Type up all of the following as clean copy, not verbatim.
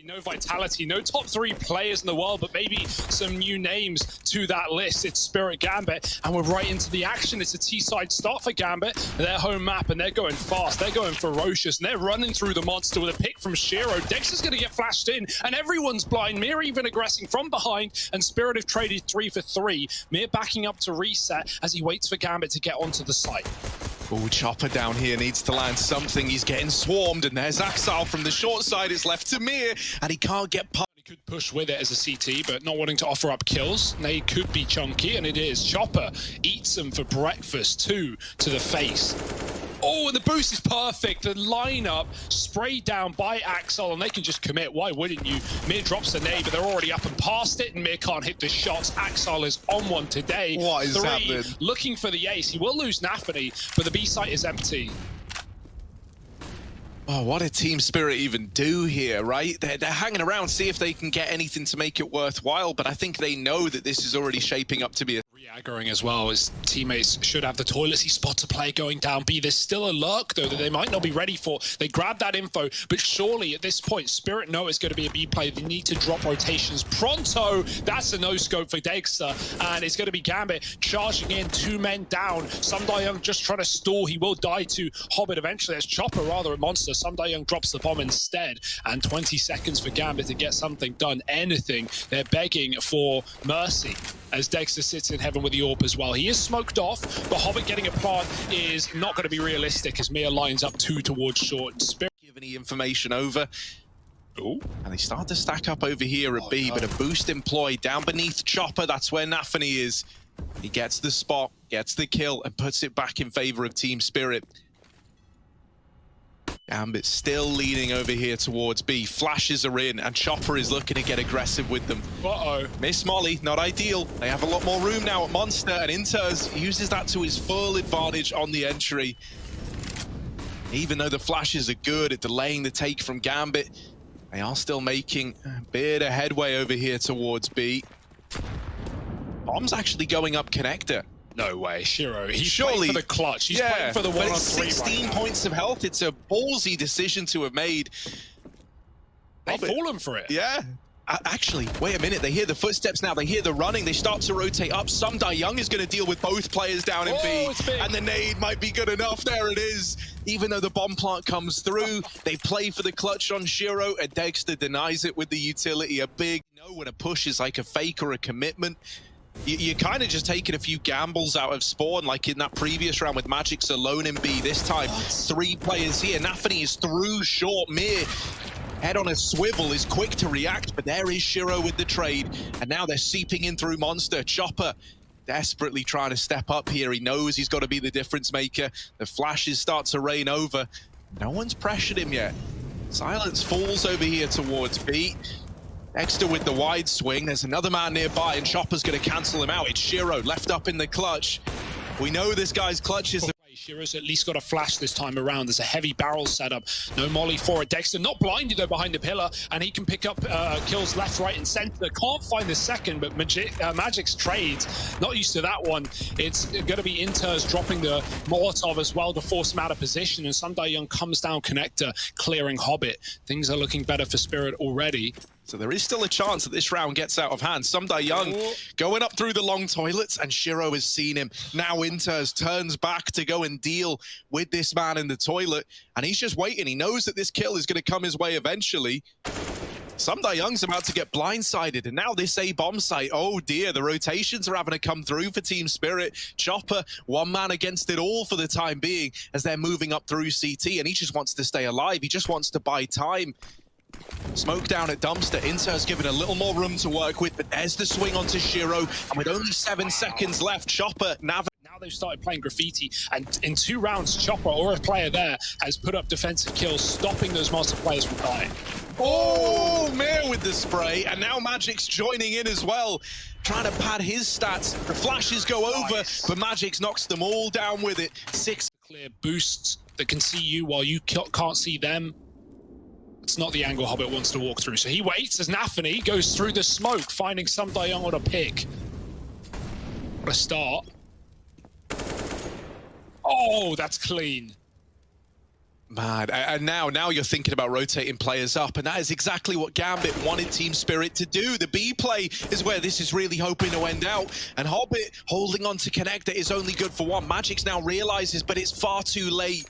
No vitality, no top 3 players in the world, but maybe some new names to that list. It's Spirit Gambit, and we're right into the action. It's a T-side start for Gambit, their home map, and they're going fast. They're going ferocious, and they're running through the monster with a pick from Shiro. Dexter's going to get flashed in, and everyone's blind. Mir even aggressing from behind, and Spirit have traded 3 for 3. Mir backing up to reset as he waits for Gambit to get onto the site. Oh, Chopper down here needs to land something. He's getting swarmed, and there's Axel from the short side. It's left to Mir, and he can't get past. He could push with it as a CT, but not wanting to offer up kills. They could be chunky, and it is. Chopper eats them for breakfast, 2 to the face. Oh, and the boost is perfect. The lineup sprayed down by Axel, and they can just commit. Why wouldn't you? Mir drops the nade, but they're already up and past it, and Mir can't hit the shots. Axel is on one today. What is 3, happening? looking for the ace. He will lose Nafany, but the B site is empty. Oh, what did Team Spirit even do here, right? They're hanging around, see if they can get anything to make it worthwhile, but I think they know that this is already shaping up to be a... Re-aggroing as well. His teammates should have the toilets. He spots a player going down B. There's still a lurk, though, that they might not be ready for. They grab that info, but surely at this point, Spirit know it's going to be a B play. They need to drop rotations pronto. That's a no-scope for Dexter, and it's going to be Gambit charging in, 2 men down. Sundayoung just trying to stall. He will die to Hobbit eventually. It's Chopper, rather, a monster. Sundayoung drops the bomb instead, and 20 seconds for Gambit to get something done. Anything. They're begging for mercy as Dexter sits in heaven with the AWP as well. He is smoked off, but Hobbit getting a plant is not going to be realistic as Mir lines up 2 towards short. And Spirit Give any information over. Ooh. And they start to stack up over here at B, but a boost employed down beneath Chopper. That's where Nafany is. He gets the spot, gets the kill, and puts it back in favor of Team Spirit. Gambit still leaning over here towards B. Flashes are in, and Chopper is looking to get aggressive with them. Uh-oh. Miss Molly, not ideal. They have a lot more room now at Monster, and Inters uses that to his full advantage on the entry. Even though the flashes are good at delaying the take from Gambit, they are still making a bit of headway over here towards B. Bomb's actually going up connector. No way, Shiro. He's Surely, playing for the clutch. He's playing for the 1-on-3 but 16 right now. points of health. It's a ballsy decision to have made. They've fallen for it. Yeah. Actually, wait a minute. They hear the footsteps now. They hear the running. They start to rotate up. Sundayoung is going to deal with both players down in B. And the nade might be good enough. There it is. Even though the bomb plant comes through, they play for the clutch on Shiro, and Dexter denies it with the utility. A big no when a push is like a fake or a commitment. You're kind of just taking a few gambles out of spawn, like in that previous round with Magic's alone in B. This time, 3 players here. Nafany is through short. Mir, head on a swivel, is quick to react, but there is Shiro with the trade. And now they're seeping in through Monster. Chopper desperately trying to step up here. He knows he's got to be the difference maker. The flashes start to rain over. No one's pressured him yet. Silence falls over here towards B. Dexter with the wide swing. There's another man nearby, and Chopper's going to cancel him out. It's Shiro left up in the clutch. We know this guy's clutch is... Shiro's at least got a flash this time around. There's a heavy barrel setup. No molly for it. Dexter not blinded though behind the pillar, and he can pick up kills left, right, and center. Can't find the second, but Magic's trades, not used to that one. It's going to be Inters dropping the Molotov as well to force him out of position, and Sundayoung comes down connector, clearing Hobbit. Things are looking better for Spirit already. So there is still a chance that this round gets out of hand. Sundayoung going up through the long toilets, and Shiro has seen him. Now Inters turns back to go and deal with this man in the toilet, and he's just waiting. He knows that this kill is going to come his way eventually. Sundayoung's about to get blindsided, and now this A-bomb site. Oh dear, the rotations are having to come through for Team Spirit. Chopper, 1 man against it all for the time being as they're moving up through CT, and he just wants to stay alive. He just wants to buy time. Smoke down at Dumpster. Inter's given a little more room to work with, but there's the swing onto Shiro, and with only 7 seconds left, Chopper, Now they've started playing graffiti, and in 2 rounds, Chopper or a player there has put up defensive kills, stopping those monster players from dying. Oh, Mir with the spray, and now Magic's joining in as well, trying to pad his stats. The flashes go over, but Magic's knocks them all down with it. 6 clear boosts that can see you while you can't see them. It's not the angle Hobbit wants to walk through, so he waits as Nafany goes through the smoke, finding Sundayoung on a pick. What a start. Oh, that's clean. Man, and now you're thinking about rotating players up, and that is exactly what Gambit wanted Team Spirit to do. The B play is where this is really hoping to end out, and Hobbit holding on to Connector is only good for one. Magix now realizes, but it's far too late.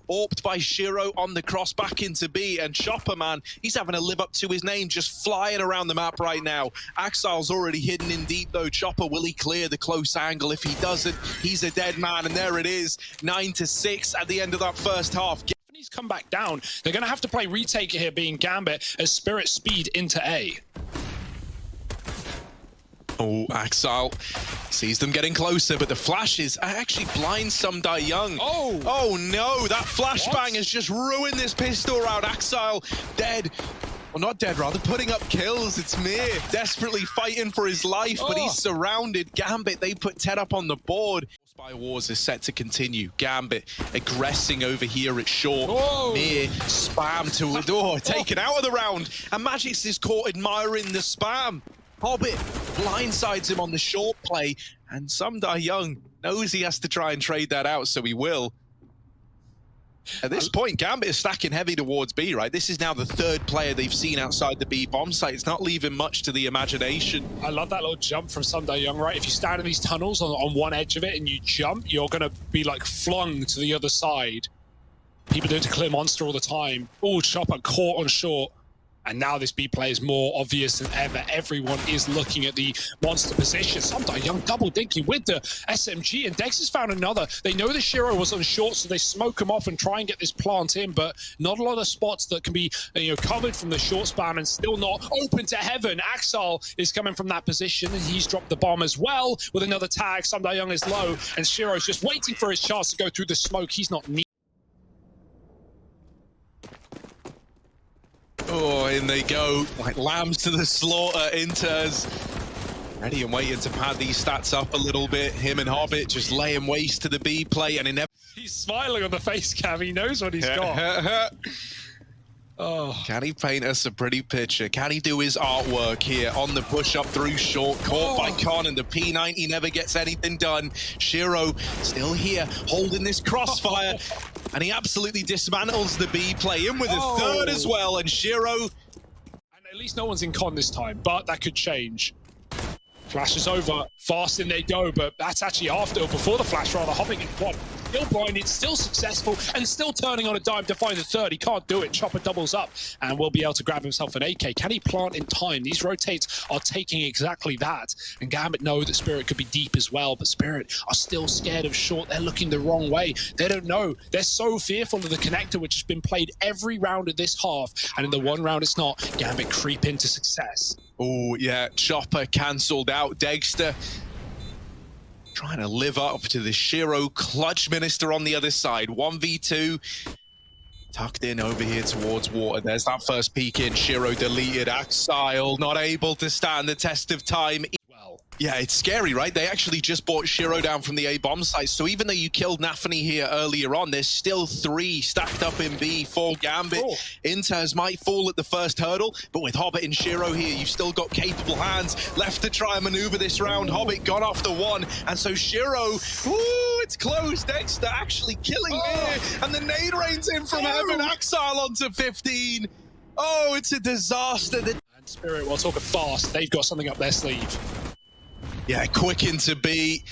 Orped by Shiro on the cross back into B, and Chopper, man, he's having to live up to his name, just flying around the map right now. Axile's already hidden in deep though. Chopper, will he clear the close angle? If he doesn't, he's a dead man, and there it is, 9-6 at the end of that first half. He's come back down. They're going to have to play retake here, being Gambit, as Spirit speed into A. Oh, Axile sees them getting closer, but the flashes actually blind some Young. Oh no, that flashbang has just ruined this pistol round. Axile dead. Well, not dead, rather, putting up kills. It's Mir desperately fighting for his life, but he's surrounded. Gambit, they put Ted up on the board. Spy Wars is set to continue. Gambit aggressing over here at short. Mir spam to a door, taken out of the round. And Magix is caught admiring the spam. Hobbit blindsides him on the short play, and Young knows he has to try and trade that out, so he will. At this point, Gambit is stacking heavy towards B, right? This is now the third player they've seen outside the B bomb site. It's not leaving much to the imagination. I love that little jump from Young, right? If you stand in these tunnels on one edge of it and you jump, you're going to be like flung to the other side. People do it to clear monster all the time. Oh, Chopper caught on short. And now this B play is more obvious than ever. Everyone is looking at the monster position. Young double dinky with the SMG, and Dex has found another. They know the Shiro was on short, so they smoke him off and try and get this plant in, but not a lot of spots that can be covered from the short span, and still not open to heaven. Axile is coming from that position, and he's dropped the bomb as well with another tag. Young is low, and Shiro's just waiting for his chance to go through the smoke. He's not near. Oh, in they go, like lambs to the slaughter. Inters ready and waiting to pad these stats up a little bit. Him and Hobbit just laying waste to the B play, and he's smiling on the face cam. He knows what he's got. Can he paint us a pretty picture? Can he do his artwork here on the push up through short? Caught by Con, and the P90 never gets anything done. Shiro still here, holding this crossfire, and he absolutely dismantles the B play, in with a third as well, and Shiro... And at least no one's in Con this time, but that could change. Flash is over, fast in they go, but that's actually after, or before the flash rather, hopping in quad. Still blinded, still successful, and still turning on a dime to find the third. He can't do it. Chopper doubles up and will be able to grab himself an AK. Can he plant in time? These rotates are taking exactly that. And Gambit know that Spirit could be deep as well, but Spirit are still scared of short. They're looking the wrong way. They don't know. They're so fearful of the connector, which has been played every round of this half. And in the one round it's not, Gambit creep into success. Oh, yeah. Chopper cancelled out. Dexter trying to live up to the Shiro clutch minister on the other side. 1v2. Tucked in over here towards water. There's that first peek in. Shiro deleted. Axile not able to stand the test of time. Yeah, it's scary, right? They actually just brought Shiro down from the A bomb site. So even though you killed Nafany here earlier on, there's still 3 stacked up in B for Gambit. Inters might fall at the first hurdle, but with Hobbit and Shiro here, you've still got capable hands left to try and maneuver this round. Hobbit got off the 1, and so Shiro, it's close. Dexter actually killing Mir, and the nade rains in from heaven. Axile onto 15. Oh, it's a disaster. And Spirit, we'll talk fast. They've got something up their sleeve. Yeah, quick into B.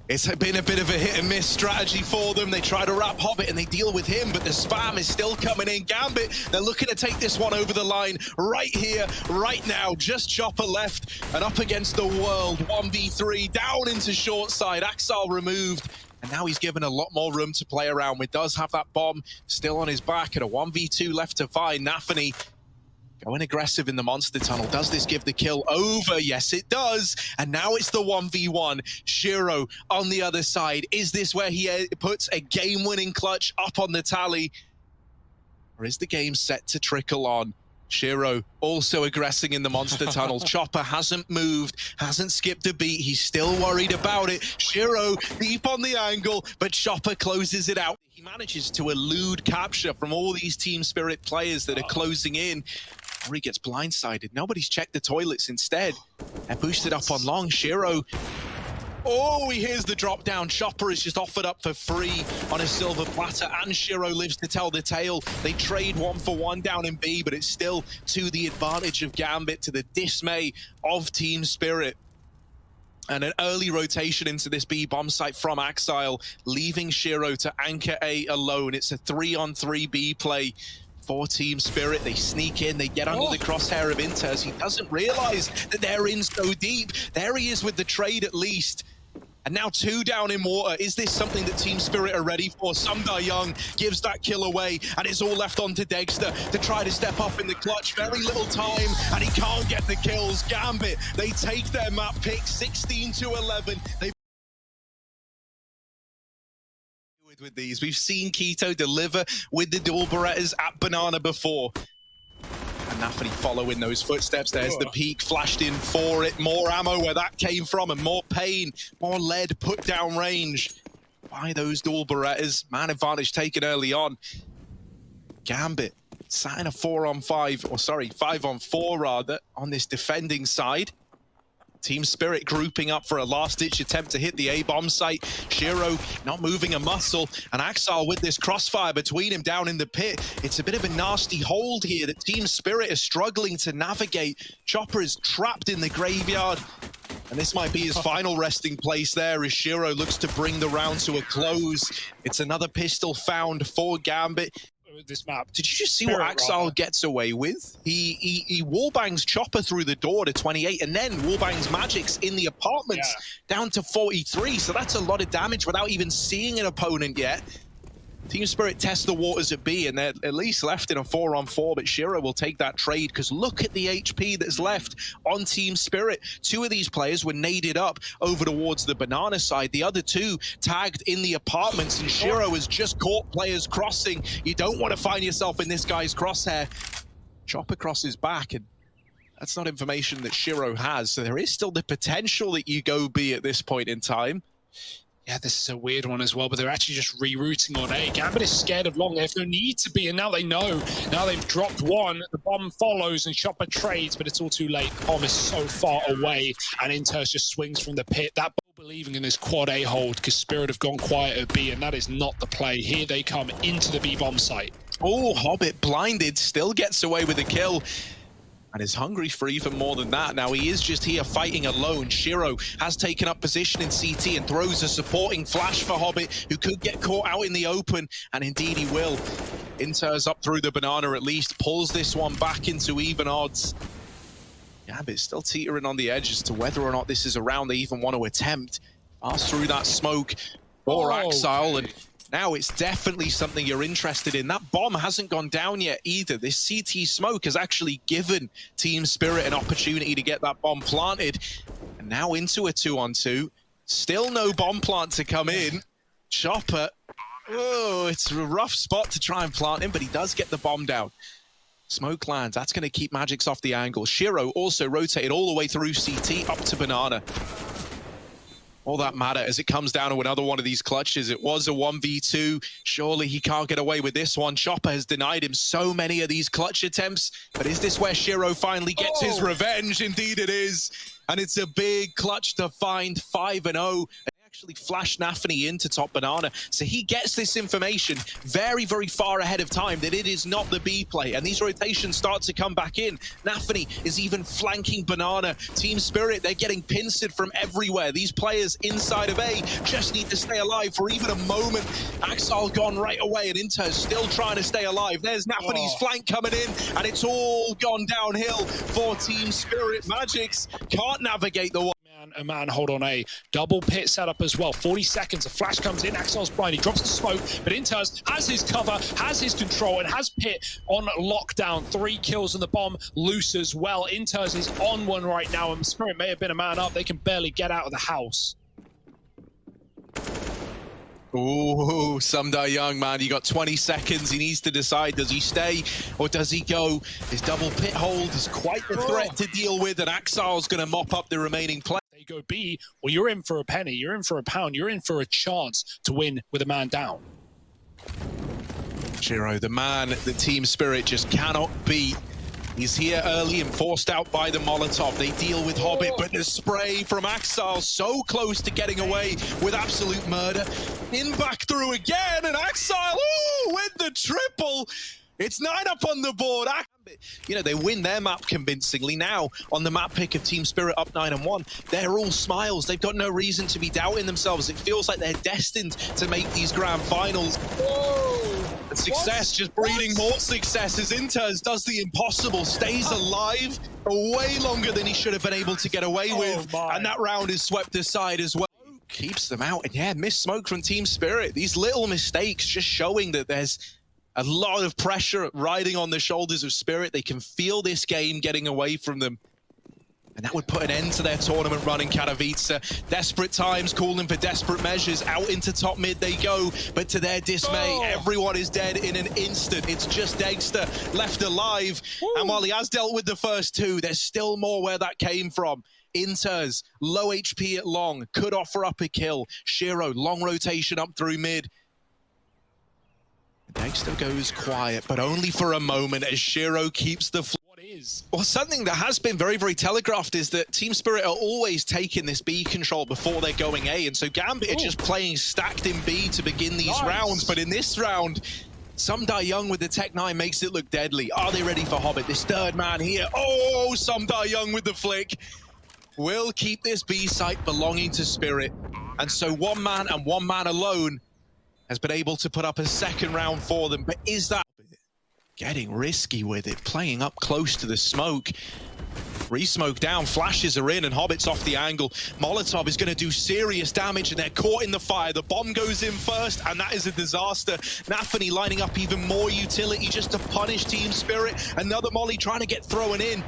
It's been a bit of a hit and miss strategy for them. They try to wrap Hobbit and they deal with him, but the spam is still coming in. Gambit, they're looking to take this one over the line right here, right now. Just Chopper left and up against the world. 1v3, down into short side. Axile removed, and now he's given a lot more room to play around with. Does have that bomb still on his back, and a 1v2 left to find. Nafany going aggressive in the monster tunnel. Does this give the kill over? Yes, it does. And now it's the 1v1. Shiro on the other side. Is this where he puts a game-winning clutch up on the tally? Or is the game set to trickle on? Shiro also aggressing in the monster tunnel. Chopper hasn't moved, hasn't skipped a beat. He's still worried about it. Shiro deep on the angle, but Chopper closes it out. He manages to elude capture from all these Team Spirit players that are closing in. Or he gets blindsided. Nobody's checked the toilets instead. And boosted up on long. Shiro Oh, he hears the drop down. Chopper is just offered up for free on a silver platter, and Shiro lives to tell the tale. They trade 1-for-1 down in B, but it's still to the advantage of Gambit, to the dismay of Team Spirit. And an early rotation into this B bomb site from Axile, leaving Shiro to anchor A alone. It's a 3-on-3 B play for Team Spirit. They sneak in, they get under the crosshair of Inters. He doesn't realize that they're in so deep. There he is with the trade at least. And now 2 down in water. Is this something that Team Spirit are ready for? Sumda Young gives that kill away, and it's all left on to Dexter to try to step up in the clutch. Very little time, and he can't get the kills. Gambit, they take their map pick, 16-11. They with these. We've seen Keto deliver with the dual Berettas at Banana before. And Nafany following those footsteps. There's the peak flashed in for it. More ammo where that came from, and more pain, more lead put down range by those dual Berettas. Man advantage taken early on. Gambit sat in a 4-on-5, or sorry, 5-on-4 rather, on this defending side. Team Spirit grouping up for a last-ditch attempt to hit the A-bomb site. Shiro not moving a muscle, and Axile with this crossfire between him down in the pit. It's a bit of a nasty hold here that Team Spirit is struggling to navigate. Chopper is trapped in the graveyard, and this might be his final resting place there as Shiro looks to bring the round to a close. It's another pistol found for Gambit. This map. Did you just see what Axile gets away with? He wallbangs Chopper through the door to 28, and then wallbangs Magix in the apartments down to 43. So that's a lot of damage without even seeing an opponent yet. Team Spirit tests the waters at B, and they're at least left in a 4-on-4, but Shiro will take that trade, because look at the HP that's left on Team Spirit. 2 of these players were naded up over towards the banana side. The other 2 tagged in the apartments, and Shiro has just caught players crossing. You don't want to find yourself in this guy's crosshair. Chopper crosses back, and that's not information that Shiro has, so there is still the potential that you go B at this point in time. Yeah, this is a weird one as well, but they're actually just rerouting on A. Gambit is scared of long. They have no need to be, and now they know. Now they've dropped one, the bomb follows, and Chopper trades, but it's all too late. The bomb is so far away, and Inters just swings from the pit. That ball believing in this quad A hold, because Spirit have gone quiet at B, and that is not the play. Here they come into the B bomb site. Oh, Hobbit blinded, still gets away with a kill. And is hungry for even more than that. Now he is just here fighting alone. Shiro has taken up position in CT and throws a supporting flash for Hobbit, who could get caught out in the open, and indeed he will. Inters up through the banana at least, pulls this one back into even odds. Gambit still teetering on the edge as to whether or not this is a round they even want to attempt. Pass through that smoke for Axile, and now it's definitely something you're interested in. That bomb hasn't gone down yet either. This CT smoke has actually given Team Spirit an opportunity to get that bomb planted. And now into a 2-on-2. Still no bomb plant to come in. Chopper, oh, it's a rough spot to try and plant him, but he does get the bomb down. Smoke lands, that's going to keep Magix off the angle. Shiro also rotated all the way through CT up to Banana. All that matter as it comes down to another one of these clutches. It was a 1v2. Surely he can't get away with this one. Chopper has denied him so many of these clutch attempts. But is this where Shiro finally gets his revenge? Indeed it is. And it's a big clutch to find 5-0. Actually flashed Nafany into top banana, so he gets this information very, very far ahead of time that it is not the B play, and these rotations start to come back in. Nafany is even flanking banana. Team Spirit, they're getting pincered from everywhere. These players inside of A just need to stay alive for even a moment. Axile gone right away, and Inter still trying to stay alive. There's Nafany's flank coming in, and it's all gone downhill for Team Spirit. Magix can't navigate the a man hold on A. Double pit setup as well. 40 seconds. A flash comes in. Axile's blind. He drops the smoke, but Inters has his cover, has his control, and has pit on lockdown. 3 kills and the bomb loose as well. Inters is on one right now, and Spirit may have been a man up. They can barely get out of the house. Oh, Sumda Young, man, you got 20 seconds. He needs to decide, does he stay or does he go? His double pit hold is quite the threat to deal with, and Axile's going to mop up the remaining play. They go B, well, you're in for a penny, you're in for a pound, you're in for a chance to win with a man down. Shiro, the man that Team Spirit just cannot beat. He's here early and forced out by the Molotov. They deal with Hobbit, but the spray from Axel so close to getting away with absolute murder. In back through again, and Axel, ooh, with the triple. It's 9 up on the board. You know, they win their map convincingly. Now, on the map pick of Team Spirit up 9-1, they're all smiles. They've got no reason to be doubting themselves. It feels like they're destined to make these grand finals. Whoa. And success just breeding more success as Inters does the impossible, stays alive way longer than he should have been able to get away with. And that round is swept aside as well. Keeps them out. And yeah, missed smoke from Team Spirit. These little mistakes just showing that there's a lot of pressure riding on the shoulders of Spirit. They can feel this game getting away from them. And that would put an end to their tournament run in Katowice. Desperate times, calling for desperate measures. Out into top mid they go. But to their dismay, everyone is dead in an instant. It's just Dexter left alive. And while he has dealt with the first two, there's still more where that came from. Inters, low HP at long, could offer up a kill. Shiro, long rotation up through mid. Dexter goes quiet, but only for a moment as Shiro keeps the What is? Well, something that has been very, very telegraphed is that Team Spirit are always taking this B control before they're going A, and so Gambit are just playing stacked in B to begin these rounds, but in this round, Some Die Young with the Tech 9 makes it look deadly. Are they ready for Hobbit? This third man here. Oh, Some Die Young with the flick. Will keep this B site belonging to Spirit. And so one man and one man alone has been able to put up a second round for them. But is that getting risky with it? Playing up close to the smoke. Re-smoke down, flashes are in, and Hobbit's off the angle. Molotov is going to do serious damage, and they're caught in the fire. The bomb goes in first, and that is a disaster. Nafany lining up even more utility just to punish Team Spirit. Another molly trying to get thrown in.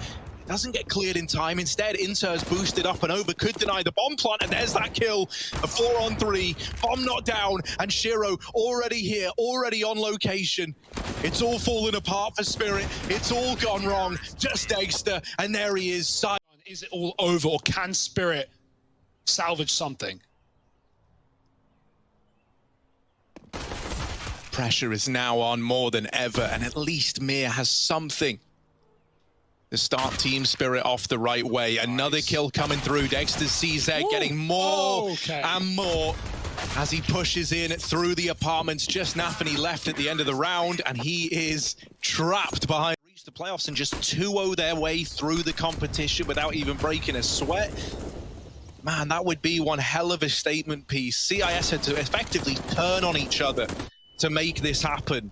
Doesn't get cleared in time. Instead, Inter's boosted up and over, could deny the bomb plant, and there's that kill. A 4-on-3, bomb not down, and Shiro already here, already on location. It's all fallen apart for Spirit. It's all gone wrong. Just Dexter, and there he is. Is it all over, or can Spirit salvage something? Pressure is now on more than ever, and at least Mir has something to start Team Spirit off the right way. Another kill coming through. Dexter's CZ getting more and more as he pushes in through the apartments. Just Nafany left at the end of the round, and he is trapped behind. Reached the playoffs and just 2-0 their way through the competition without even breaking a sweat. Man, that would be one hell of a statement piece. CIS had to effectively turn on each other to make this happen.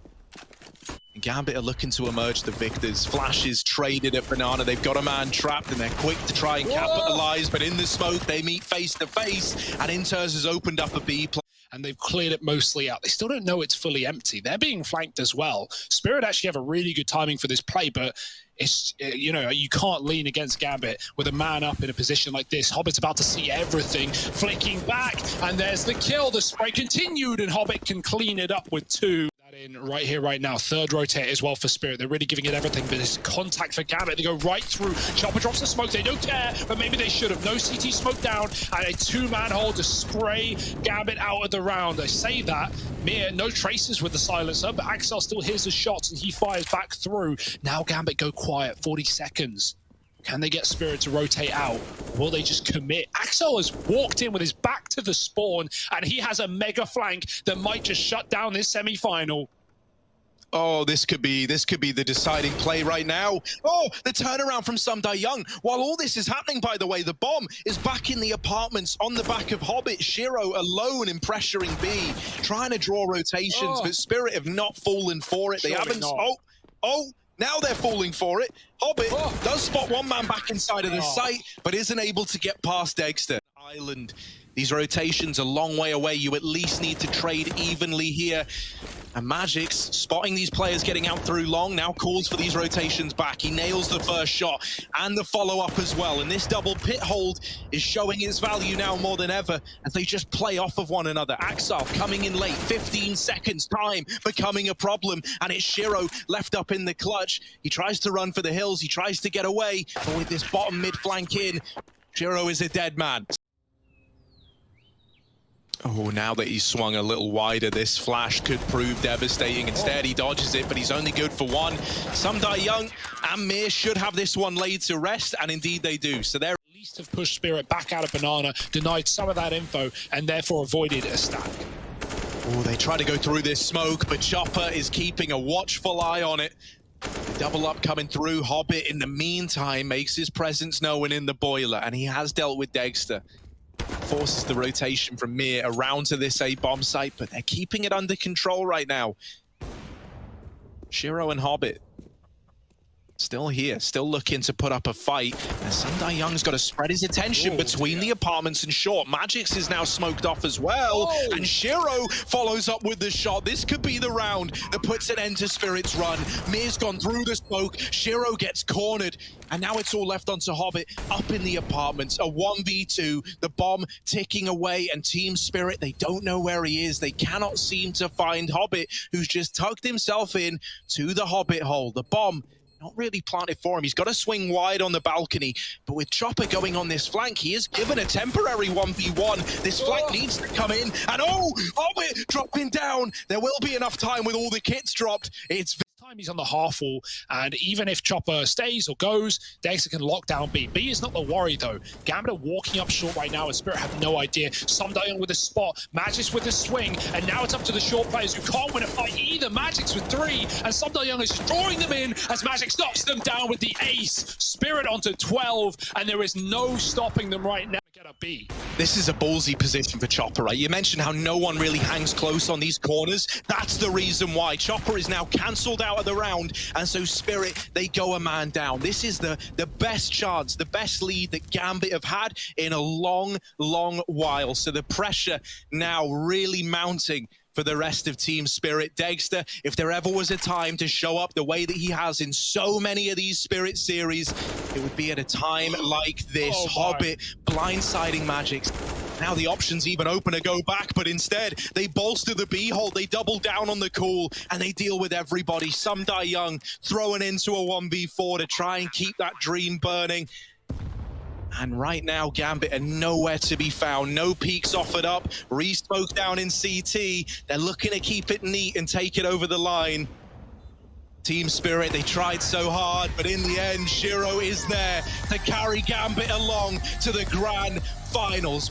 Gambit are looking to emerge the victors. Flashes traded at Banana. They've got a man trapped and they're quick to try and capitalize, but in the smoke they meet face to face, and Inters has opened up a B play. And they've cleared it mostly out. They still don't know it's fully empty. They're being flanked as well. Spirit actually have a really good timing for this play, but it's, you know, you can't lean against Gambit with a man up in a position like this. Hobbit's about to see everything, flicking back, and there's the kill. The spray continued, and Hobbit can clean it up with 2. In right here, right now. Third rotate as well for Spirit. They're really giving it everything, but it's contact for Gambit. They go right through. Chopper drops the smoke. They don't care, but maybe they should have. No CT smoke down, and a 2-man hold to spray Gambit out of the round. I say that. Mir, no traces with the silencer, but Axel still hears the shots, and he fires back through. Now Gambit go quiet. 40 seconds. Can they get Spirit to rotate out? Will they just commit? Axel has walked in with his back to the spawn, and he has a mega flank that might just shut down this semi-final. Oh, this could be the deciding play right now. Oh, the turnaround from Some Die Young. While all this is happening, by the way, the bomb is back in the apartments on the back of Hobbit. Shiro alone in pressuring B, trying to draw rotations, but Spirit have not fallen for it. They haven't. Now they're falling for it. Hobbit does spot one man back inside of the site, but isn't able to get past Dexter. Island. These rotations a long way away. You at least need to trade evenly here. And Magic's spotting these players getting out through long, now calls for these rotations back. He nails the first shot and the follow-up as well. And this double pit hold is showing its value now more than ever as they just play off of one another. Axel coming in late, 15 seconds time becoming a problem. And it's Shiro left up in the clutch. He tries to run for the hills. He tries to get away. But with this bottom mid flank in, Shiro is a dead man. Oh, now that he's swung a little wider, this flash could prove devastating. Instead, he dodges it, but he's only good for one. Some die young, and Mir should have this one laid to rest, and indeed they do. So they're At least have pushed Spirit back out of Banana, denied some of that info, and therefore avoided a stack. Oh, they try to go through this smoke, but Chopper is keeping a watchful eye on it. Double up coming through. Hobbit, in the meantime, makes his presence known in the boiler, and he has dealt with Dexter. Forces the rotation from Mir around to this A bomb site, but they're keeping it under control right now. Shiro and Hobbit still here, still looking to put up a fight. And Sundai Young's got to spread his attention between the apartments and short. Magix is now smoked off as well. And Shiro follows up with the shot. This could be the round that puts an end to Spirit's run. Mir's gone through the smoke. Shiro gets cornered. And now it's all left onto Hobbit up in the apartments. A 1v2, the bomb ticking away, and Team Spirit, they don't know where he is. They cannot seem to find Hobbit, who's just tucked himself in to the Hobbit hole. The bomb not really planted for him. He's got to swing wide on the balcony, but with Chopper going on this flank, he is given a temporary 1v1. This flank needs to come in, and Hobbit dropping down. There will be enough time with all the kits dropped. It's Time he's on the half wall, and even if Chopper stays or goes, Dexter can lock down B. B is not the worry though. Gambit are walking up short right now, and Spirit have no idea. Sumdayon with a spot, Magix with a swing, and now it's up to the short players who can't win a fight either. Magix with 3, and Sumdayon is drawing them in as Magix knocks them down with the ace. Spirit onto 12, and there is no stopping them right now. Get a B. This is a ballsy position for Chopper, right? You mentioned how no one really hangs close on these corners. That's the reason why. Chopper is now cancelled out of the round, and so Spirit, they go a man down. This is the best chance, the best lead that Gambit have had in a long, long while. So the pressure now really mounting for the rest of Team Spirit. Dexter, if there ever was a time to show up the way that he has in so many of these Spirit series, it would be at a time like this. Hobbit blindsiding Magix. Now the options even open to go back, but instead they bolster the B hold, they double down on the call, and they deal with everybody. Some die young, throwing into a 1v4 to try and keep that dream burning. And right now, Gambit are nowhere to be found. No peeks offered up. Re-smoke down in CT. They're looking to keep it neat and take it over the line. Team Spirit, they tried so hard, but in the end, Shiro is there to carry Gambit along to the grand finals.